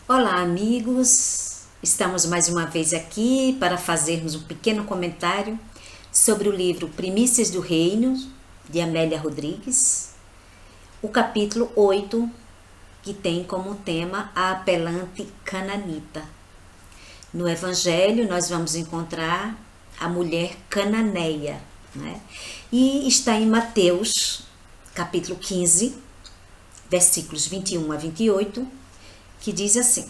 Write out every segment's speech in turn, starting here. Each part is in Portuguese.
Olá, amigos! Estamos mais uma vez aqui para fazermos um pequeno comentário sobre o livro Primícias do Reino, de Amélia Rodrigues, o capítulo 8, que tem como tema a apelante cananita. No Evangelho, nós vamos encontrar a mulher cananeia, né? E está em Mateus, capítulo 15, versículos 21 a 28, que diz assim: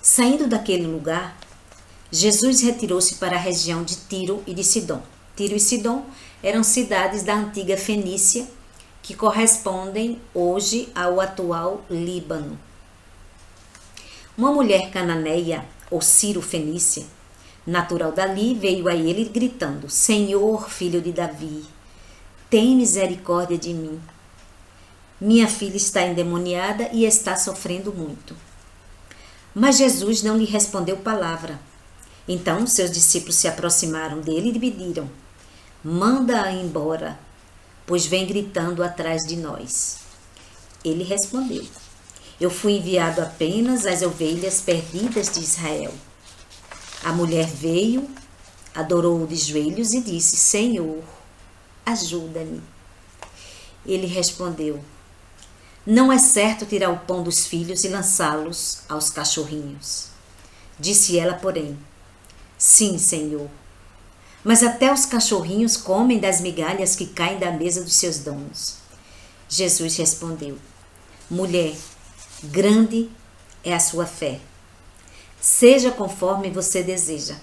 Saindo daquele lugar, Jesus retirou-se para a região de Tiro e de Sidom. Tiro e Sidom eram cidades da antiga Fenícia, que correspondem hoje ao atual Líbano. Uma mulher cananeia, ou Ciro-fenícia, natural dali, veio a ele gritando: Senhor, filho de Davi, tem misericórdia de mim. Minha filha está endemoniada e está sofrendo muito. Mas Jesus não lhe respondeu palavra. Então seus discípulos se aproximaram dele e pediram: Manda-a embora, pois vem gritando atrás de nós. Ele respondeu: Eu fui enviado apenas às ovelhas perdidas de Israel. A mulher veio, adorou-o de joelhos e disse: Senhor, ajuda-me. Ele respondeu: Não é certo tirar o pão dos filhos e lançá-los aos cachorrinhos. Disse ela, porém: Sim, Senhor, mas até os cachorrinhos comem das migalhas que caem da mesa dos seus donos. Jesus respondeu: Mulher, grande é a sua fé. Seja conforme você deseja.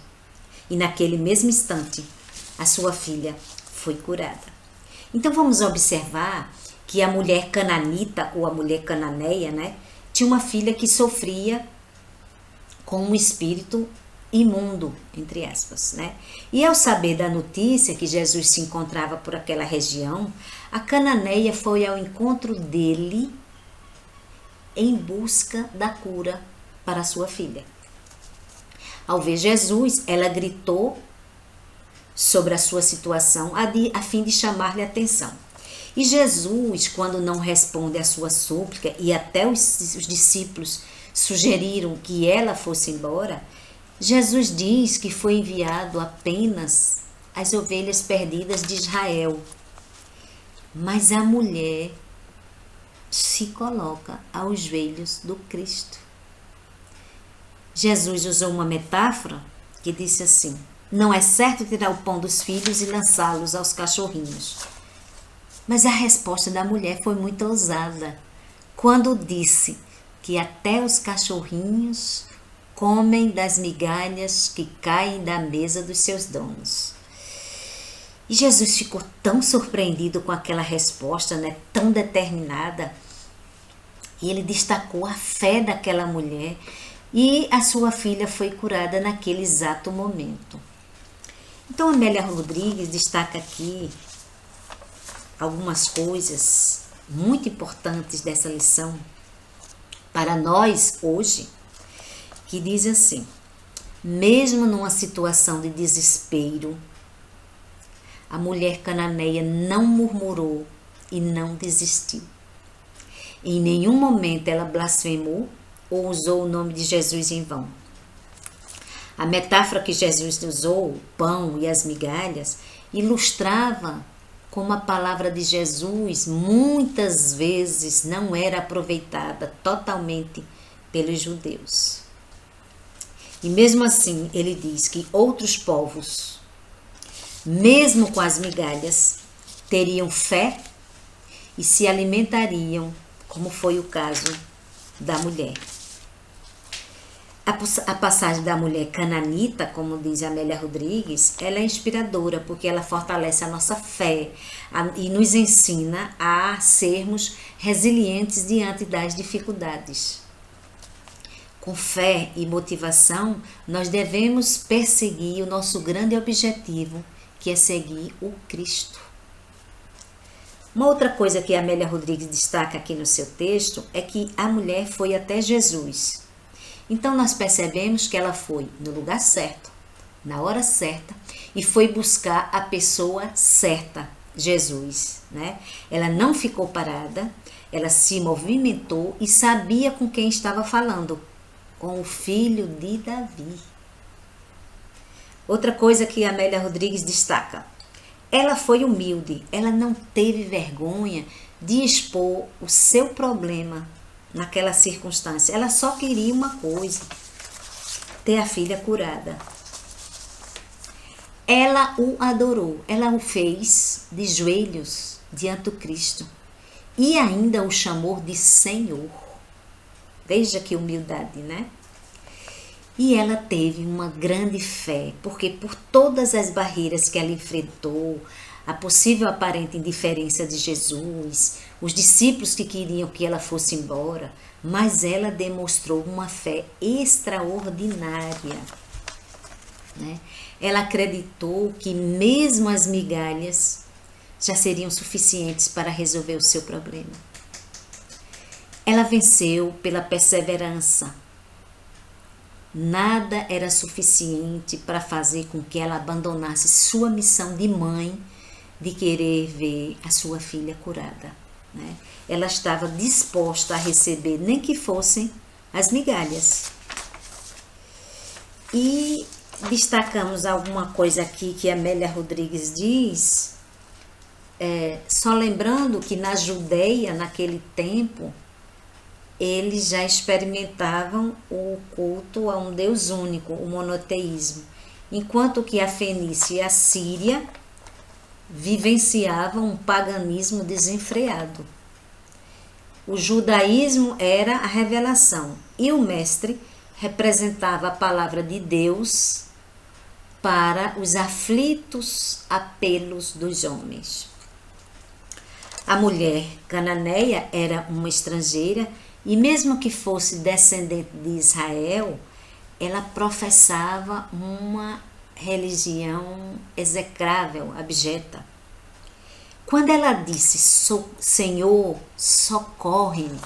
E naquele mesmo instante, a sua filha foi curada. Então vamos observar que a mulher cananita, ou a mulher cananeia, né, tinha uma filha que sofria com um espírito imundo, entre aspas, né? E ao saber da notícia que Jesus se encontrava por aquela região, a cananeia foi ao encontro dele em busca da cura para sua filha. Ao ver Jesus, ela gritou sobre a sua situação a fim de chamar-lhe a atenção. E Jesus, quando não responde à sua súplica, e até os discípulos sugeriram que ela fosse embora, Jesus diz que foi enviado apenas às ovelhas perdidas de Israel. Mas a mulher se coloca aos joelhos do Cristo. Jesus usou uma metáfora que disse assim: Não é certo tirar o pão dos filhos e lançá-los aos cachorrinhos. Mas a resposta da mulher foi muito ousada, quando disse que até os cachorrinhos comem das migalhas que caem da mesa dos seus donos. E Jesus ficou tão surpreendido com aquela resposta, né, tão determinada, e ele destacou a fé daquela mulher, e a sua filha foi curada naquele exato momento. Então, Amélia Rodrigues destaca aqui algumas coisas muito importantes dessa lição para nós hoje, que diz assim: mesmo numa situação de desespero, a mulher cananeia não murmurou e não desistiu. Em nenhum momento ela blasfemou ou usou o nome de Jesus em vão. A metáfora que Jesus usou, o pão e as migalhas, ilustrava como a palavra de Jesus muitas vezes não era aproveitada totalmente pelos judeus. E mesmo assim, ele diz que outros povos, mesmo com as migalhas, teriam fé e se alimentariam, como foi o caso da mulher. A passagem da mulher cananita, como diz Amélia Rodrigues, ela é inspiradora porque ela fortalece a nossa fé e nos ensina a sermos resilientes diante das dificuldades. Com fé e motivação, nós devemos perseguir o nosso grande objetivo, que é seguir o Cristo. Uma outra coisa que Amélia Rodrigues destaca aqui no seu texto é que a mulher foi até Jesus. Então nós percebemos que ela foi no lugar certo, na hora certa, e foi buscar a pessoa certa, Jesus, né? Ela não ficou parada, Ela se movimentou e sabia com quem estava falando, com o filho de Davi. Outra coisa que Amélia Rodrigues destaca: ela foi humilde, ela não teve vergonha de expor o seu problema naquela circunstância. Ela só queria uma coisa: ter a filha curada. Ela o adorou, ela o fez de joelhos diante do Cristo e ainda o chamou de Senhor. Veja que humildade, né? E ela teve uma grande fé, porque por todas as barreiras que ela enfrentou, a possível aparente indiferença de Jesus, os discípulos que queriam que ela fosse embora, mas ela demonstrou uma fé extraordinária, né? Ela acreditou que mesmo as migalhas já seriam suficientes para resolver o seu problema. Ela venceu pela perseverança. Nada era suficiente para fazer com que ela abandonasse sua missão de mãe, de querer ver a sua filha curada, né? Ela estava disposta a receber, nem que fossem as migalhas. E destacamos alguma coisa aqui que Amélia Rodrigues diz, só lembrando que na Judeia, naquele tempo, eles já experimentavam o culto a um Deus único, o monoteísmo, enquanto que a Fenícia e a Síria vivenciavam um paganismo desenfreado. O judaísmo era a revelação e o mestre representava a palavra de Deus para os aflitos apelos dos homens. A mulher cananeia era uma estrangeira e mesmo que fosse descendente de Israel, ela professava uma religião execrável, abjeta. Quando ela disse, Senhor, socorre-me,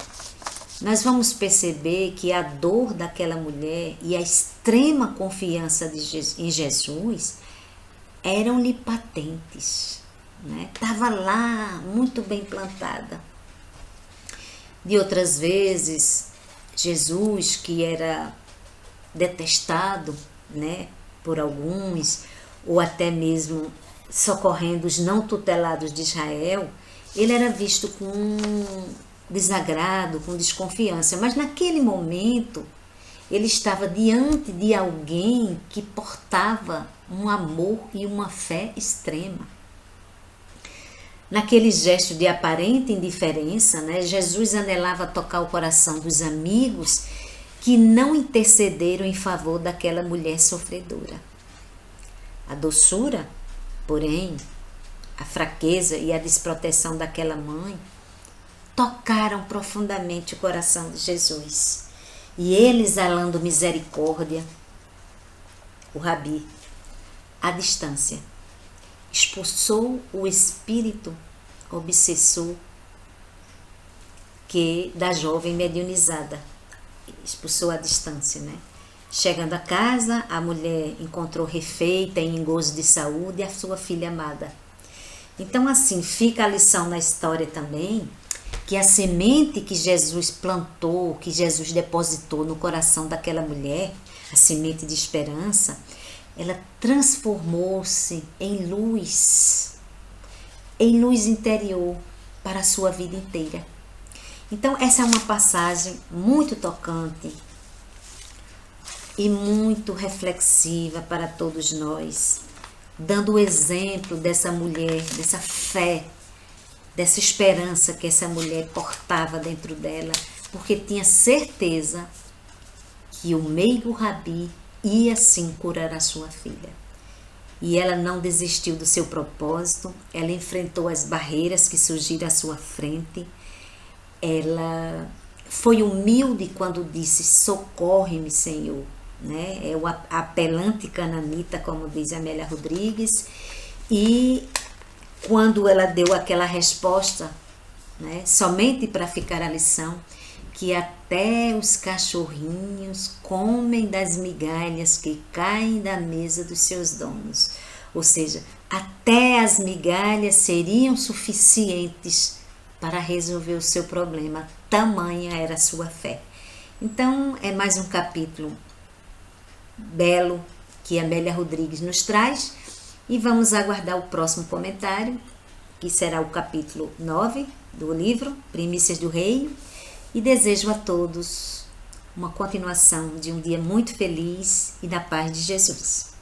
nós vamos perceber que a dor daquela mulher e a extrema confiança em Jesus eram-lhe patentes, né? Estava lá, muito bem plantada. De outras vezes, Jesus, que era detestado, né, por alguns, ou até mesmo socorrendo os não tutelados de Israel, ele era visto com desagrado, com desconfiança, mas naquele momento ele estava diante de alguém que portava um amor e uma fé extrema. Naquele gesto de aparente indiferença, né, Jesus anelava tocar o coração dos amigos que não intercederam em favor daquela mulher sofredora. A doçura, porém, a fraqueza e a desproteção daquela mãe tocaram profundamente o coração de Jesus. E ele, exalando misericórdia, o Rabi, à distância, expulsou o espírito obsessor da jovem mediunizada. Expulsou à distância, né? Chegando a casa, a mulher encontrou refeita e em gozo de saúde a sua filha amada. Então, assim, fica a lição na história também, que a semente que Jesus plantou, que Jesus depositou no coração daquela mulher, a semente de esperança, ela transformou-se em luz interior para a sua vida inteira. Então, essa é uma passagem muito tocante e muito reflexiva para todos nós, dando o exemplo dessa mulher, dessa fé, dessa esperança que essa mulher portava dentro dela, porque tinha certeza que o meigo Rabi ia sim curar a sua filha. E ela não desistiu do seu propósito, ela enfrentou as barreiras que surgiram à sua frente, ela foi humilde quando disse, socorre-me, Senhor, né? É o apelante cananita, como diz Amélia Rodrigues, e quando ela deu aquela resposta, né, somente para ficar a lição, que até os cachorrinhos comem das migalhas que caem da mesa dos seus donos. Ou seja, até as migalhas seriam suficientes para resolver o seu problema. Tamanha era a sua fé. Então, é mais um capítulo belo que Amélia Rodrigues nos traz, e vamos aguardar o próximo comentário, que será o capítulo 9 do livro Primícias do Reino, e desejo a todos uma continuação de um dia muito feliz e da paz de Jesus.